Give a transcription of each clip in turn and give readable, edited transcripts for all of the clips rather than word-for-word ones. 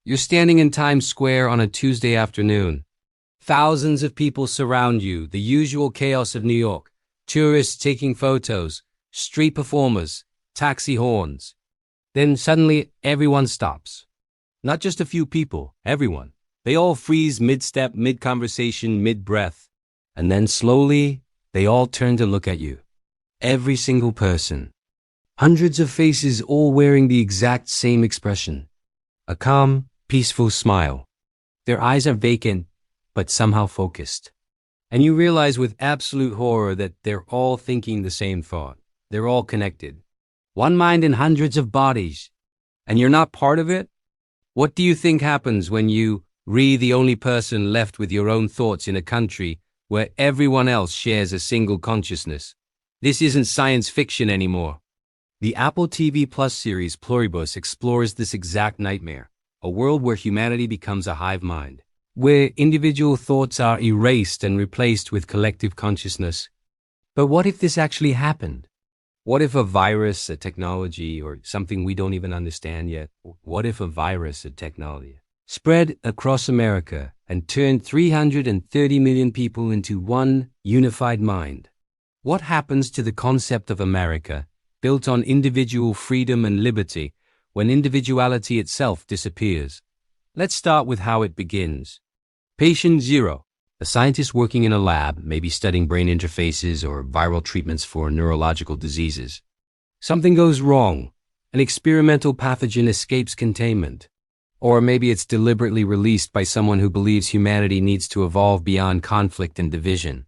You're standing in Times Square on a Tuesday afternoon. Thousands of people surround you, the usual chaos of New York. Tourists taking photos, street performers, taxi horns. Then suddenly everyone stops. Not just a few people, everyone. They all freeze mid-step, mid-conversation, mid-breath. And then slowly, they all turn to look at you. Every single person. Hundreds of faces all wearing the exact same expression. A calm, peaceful smile. Their eyes are vacant, but somehow focused. And you realize with absolute horror that they're all thinking the same thought. They're all connected. One mind in hundreds of bodies. And you're not part of it? What do you think happens when you, the only person left with your own thoughts in a country where everyone else shares a single consciousness? This isn't science fiction anymore. The Apple TV Plus series PLURIBUS explores this exact nightmare, a world where humanity becomes a hive mind, where individual thoughts are erased and replaced with collective consciousness. But what if this actually happened? What if a virus, a technology, or something we don't even understand yet, what if a virus, a technology, spread across America and turned 330 million people into one unified mind? What happens to the concept of America, built on individual freedom and liberty, when individuality itself disappears? Let's start with how it begins. Patient zero, a scientist working in a lab, maybe studying brain interfaces or viral treatments for neurological diseases. Something goes wrong. An experimental pathogen escapes containment. Or maybe it's deliberately released by someone who believes humanity needs to evolve beyond conflict and division.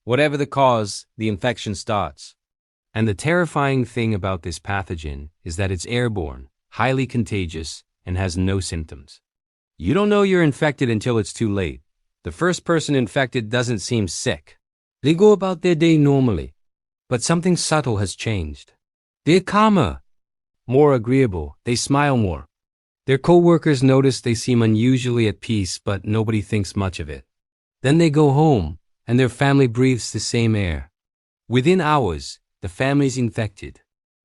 Whatever the cause, the infection starts. And the terrifying thing about this pathogen is that it's airborne, highly contagious, and has no symptoms. You don't know you're infected until it's too late. The first person infected doesn't seem sick. They go about their day normally. But something subtle has changed. They're calmer, more agreeable, they smile more. Their co-workers notice they seem unusually at peace, but nobody thinks much of it. Then they go home, and their family breathes the same air. Within hours, the family's infected.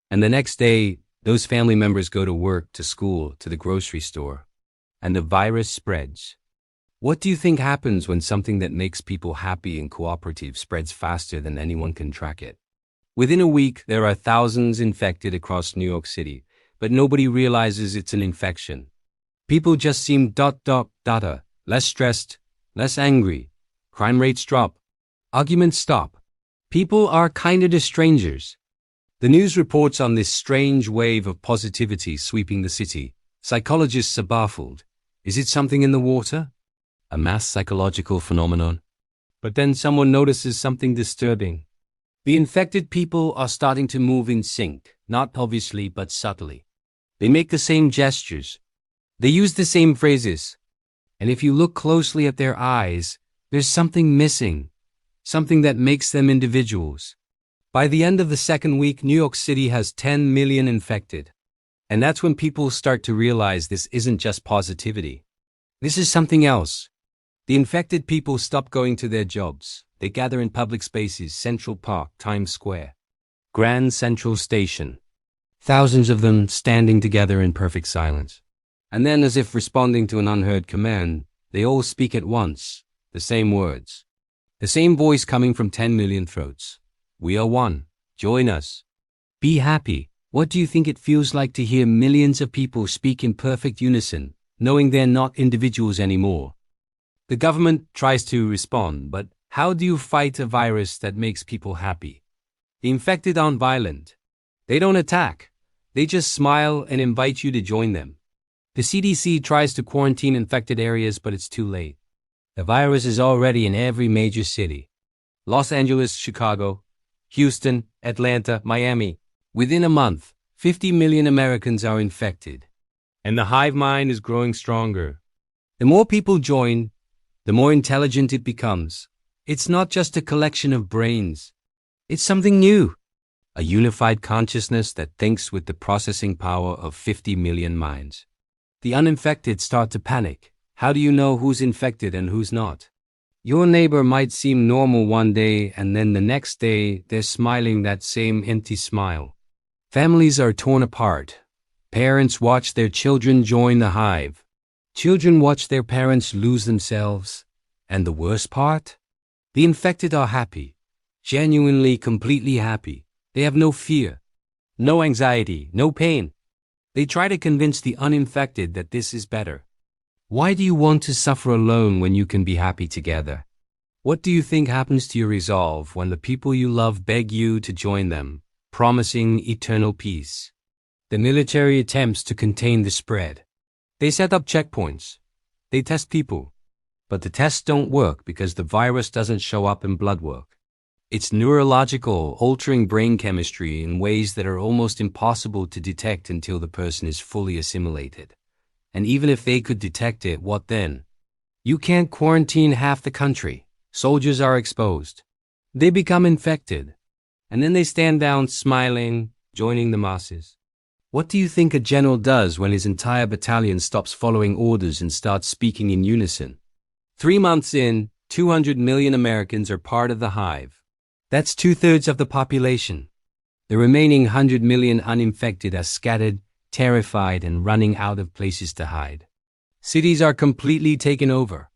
And the next day, those family members go to work, to school, to the grocery store. And the virus spreads. What do you think happens when something that makes people happy and cooperative spreads faster than anyone can track it? Within a week, there are thousands infected across New York City, but nobody realizes it's an infection. People just seem less stressed, less angry. Crime rates drop. Arguments stop. People are kinder to strangers. The news reports on this strange wave of positivity sweeping the city. Psychologists are baffled. Is it something in the water? A mass psychological phenomenon? But then someone notices something disturbing. The infected people are starting to move in sync, not obviously but subtly. They make the same gestures. They use the same phrases. And if you look closely at their eyes, there's something missing, something that makes them individuals. By the end of the second week, New York City has 10 million infected. And that's when people start to realize this isn't just positivity. This is something else. The infected people stop going to their jobs. They gather in public spaces, Central Park, Times Square, Grand Central Station. Thousands of them standing together in perfect silence. And then, as if responding to an unheard command, they all speak at once. The same words. The same voice coming from 10 million throats. We are one. Join us. Be happy. What do you think it feels like to hear millions of people speak in perfect unison, knowing they're not individuals anymore? The government tries to respond, but how do you fight a virus that makes people happy? The infected aren't violent. They don't attack. They just smile and invite you to join them. The CDC tries to quarantine infected areas, but it's too late. The virus is already in every major city. Los Angeles, Chicago, Houston, Atlanta, Miami. Within a month, 50 million Americans are infected. And the hive mind is growing stronger. The more people join, the more intelligent it becomes. It's not just a collection of brains. It's something new. A unified consciousness that thinks with the processing power of 50 million minds. The uninfected start to panic. How do you know who's infected and who's not? Your neighbor might seem normal one day, and then the next day they're smiling that same empty smile. Families are torn apart. Parents watch their children join the hive. Children watch their parents lose themselves. And the worst part? The infected are happy. Genuinely, completely happy. They have no fear, no anxiety, no pain. They try to convince the uninfected that this is better. Why do you want to suffer alone when you can be happy together? What do you think happens to your resolve when the people you love beg you to join them, promising eternal peace? The military attempts to contain the spread. They set up checkpoints. They test people. But the tests don't work because the virus doesn't show up in blood work. It's neurological, altering brain chemistry in ways that are almost impossible to detect until the person is fully assimilated. And even if they could detect it, what then? You can't quarantine half the country. Soldiers are exposed. They become infected. And then they stand down smiling, joining the masses. What do you think a general does when his entire battalion stops following orders and starts speaking in unison? 3 months in, 200 million Americans are part of the hive. That's 2/3 of the population. The remaining 100 million uninfected are scattered, terrified, and running out of places to hide. Cities are completely taken over.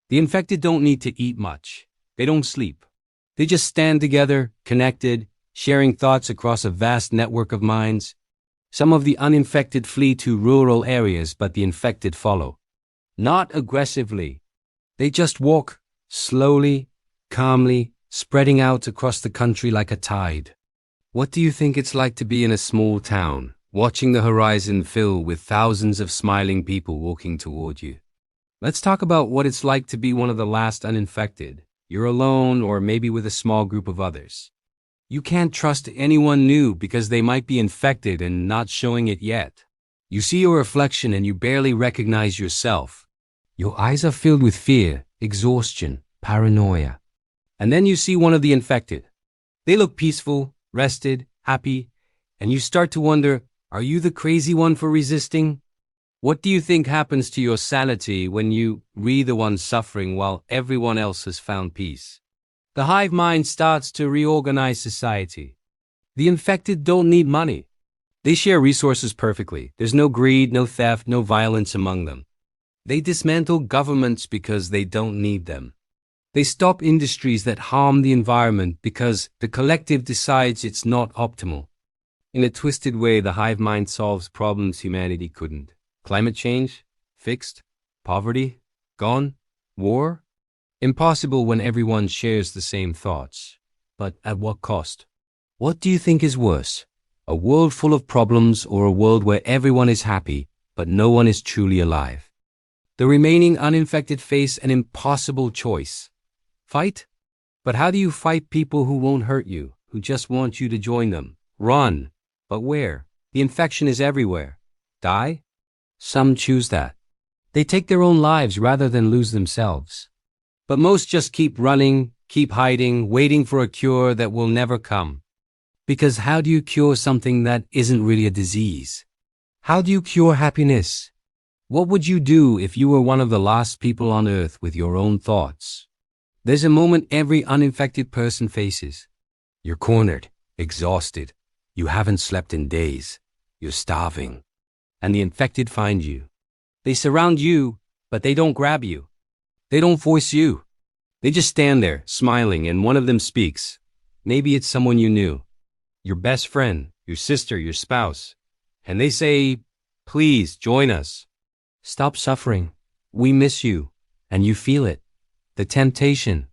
The infected don't need to eat much. They don't sleep. They just stand together, connected, sharing thoughts across a vast network of minds. Some of the uninfected flee to rural areas, but the infected follow. Not aggressively. They just walk, slowly, calmly, spreading out across the country like a tide. What do you think it's like to be in a small town, watching the horizon fill with thousands of smiling people walking toward you? Let's talk about what it's like to be one of the last uninfected. You're alone or maybe with a small group of others. You can't trust anyone new because they might be infected and not showing it yet. You see your reflection and you barely recognize yourself. Your eyes are filled with fear, exhaustion, paranoia. And then you see one of the infected. They look peaceful, rested, happy, and you start to wonder, are you the crazy one for resisting? What do you think happens to your sanity when you re the one suffering while everyone else has found peace? The hive mind starts to reorganize society. The infected don't need money. They share resources perfectly. There's no greed, no theft, no violence among them. They dismantle governments because they don't need them. They stop industries that harm the environment because the collective decides it's not optimal. In a twisted way, the hive mind solves problems humanity couldn't. Climate change? Fixed? Poverty? Gone? War? Impossible when everyone shares the same thoughts. But at what cost? What do you think is worse? A world full of problems or a world where everyone is happy, but no one is truly alive? The remaining uninfected face an impossible choice. Fight? But how do you fight people who won't hurt you, who just want you to join them? Run. But where? The infection is everywhere. Die? Some choose that. They take their own lives rather than lose themselves. But most just keep running, keep hiding, waiting for a cure that will never come. Because how do you cure something that isn't really a disease? How do you cure happiness? What would you do if you were one of the last people on earth with your own thoughts? There's a moment every uninfected person faces. You're cornered, exhausted. You haven't slept in days. You're starving. And the infected find you. They surround you, but they don't grab you. They don't force you. They just stand there, smiling, and one of them speaks. Maybe it's someone you knew. Your best friend, your sister, your spouse. And they say, please join us. Stop suffering. We miss you. And you feel it. The temptation.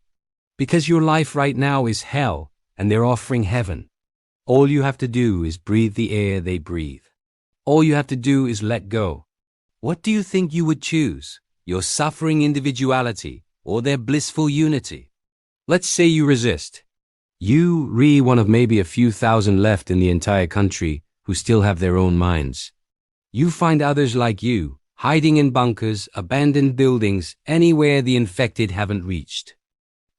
Because your life right now is hell, and they're offering heaven. All you have to do is breathe the air they breathe. All you have to do is let go. What do you think you would choose? Your suffering individuality or their blissful unity? Let's say you resist. You one of maybe a few thousand left in the entire country who still have their own minds. You find others like you, hiding in bunkers, abandoned buildings, anywhere the infected haven't reached.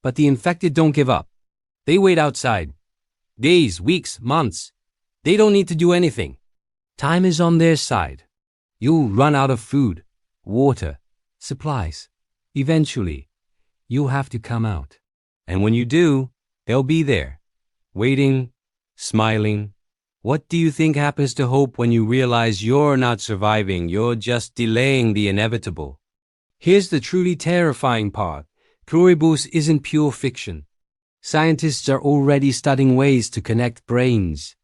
But the infected don't give up. They wait outside. Days, weeks, months. They don't need to do anything. Time is on their side. You'll run out of food, water, supplies. Eventually, you'll have to come out. And when you do, they'll be there, waiting, smiling, What do you think happens to hope when you realize you're not surviving, you're just delaying the inevitable? Here's the truly terrifying part. Pluribus isn't pure fiction. Scientists are already studying ways to connect brains.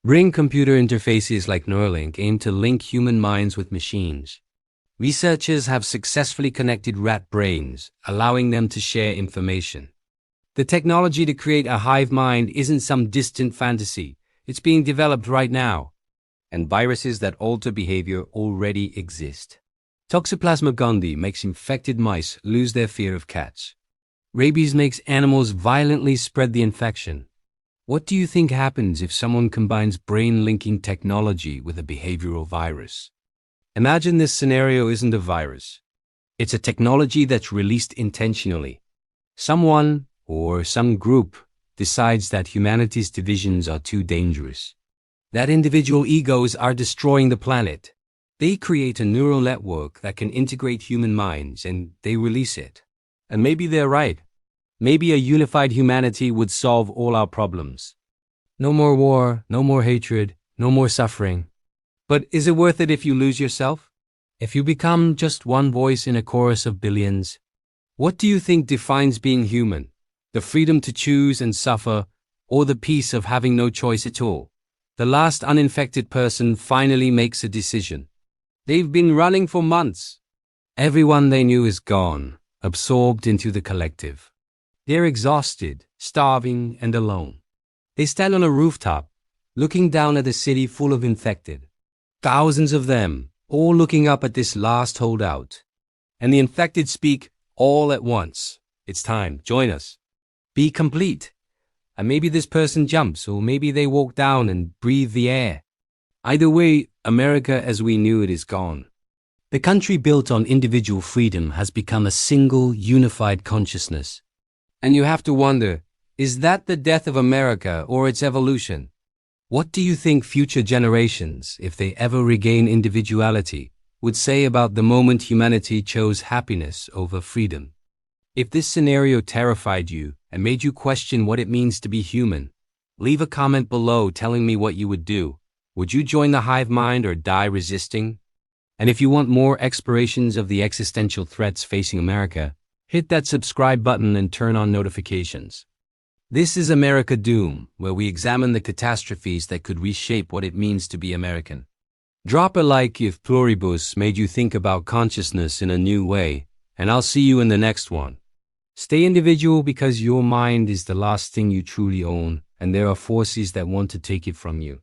Brain-computer interfaces like Neuralink aim to link human minds with machines. Researchers have successfully connected rat brains, allowing them to share information. The technology to create a hive mind isn't some distant fantasy. It's being developed right now. And viruses that alter behavior already exist. Toxoplasma gondii makes infected mice lose their fear of cats. Rabies makes animals violently spread the infection. What do you think happens if someone combines brain-linking technology with a behavioral virus? Imagine this scenario isn't a virus. It's a technology that's released intentionally. Someone, or some group, decides that humanity's divisions are too dangerous. That individual egos are destroying the planet. They create a neural network that can integrate human minds, and they release it. And maybe they're right. Maybe a unified humanity would solve all our problems. No more war, no more hatred, no more suffering. But is it worth it if you lose yourself? If you become just one voice in a chorus of billions? What do you think defines being human? The freedom to choose and suffer, or the peace of having no choice at all? The last uninfected person finally makes a decision. They've been running for months. Everyone they knew is gone, absorbed into the collective. They're exhausted, starving, and alone. They stand on a rooftop, looking down at a city full of infected. Thousands of them, all looking up at this last holdout. And the infected speak all at once. It's time, join us. Be complete. And maybe this person jumps, or maybe they walk down and breathe the air. Either way, America as we knew it is gone. The country built on individual freedom has become a single, unified consciousness. And you have to wonder, is that the death of America or its evolution? What do you think future generations, if they ever regain individuality, would say about the moment humanity chose happiness over freedom? If this scenario terrified you and made you question what it means to be human, leave a comment below telling me what you would do. Would you join the hive mind or die resisting? And if you want more explorations of the existential threats facing America, hit that subscribe button and turn on notifications. This is America Doom, where we examine the catastrophes that could reshape what it means to be American. Drop a like if Pluribus made you think about consciousness in a new way, and I'll see you in the next one. Stay individual because your mind is the last thing you truly own, and there are forces that want to take it from you.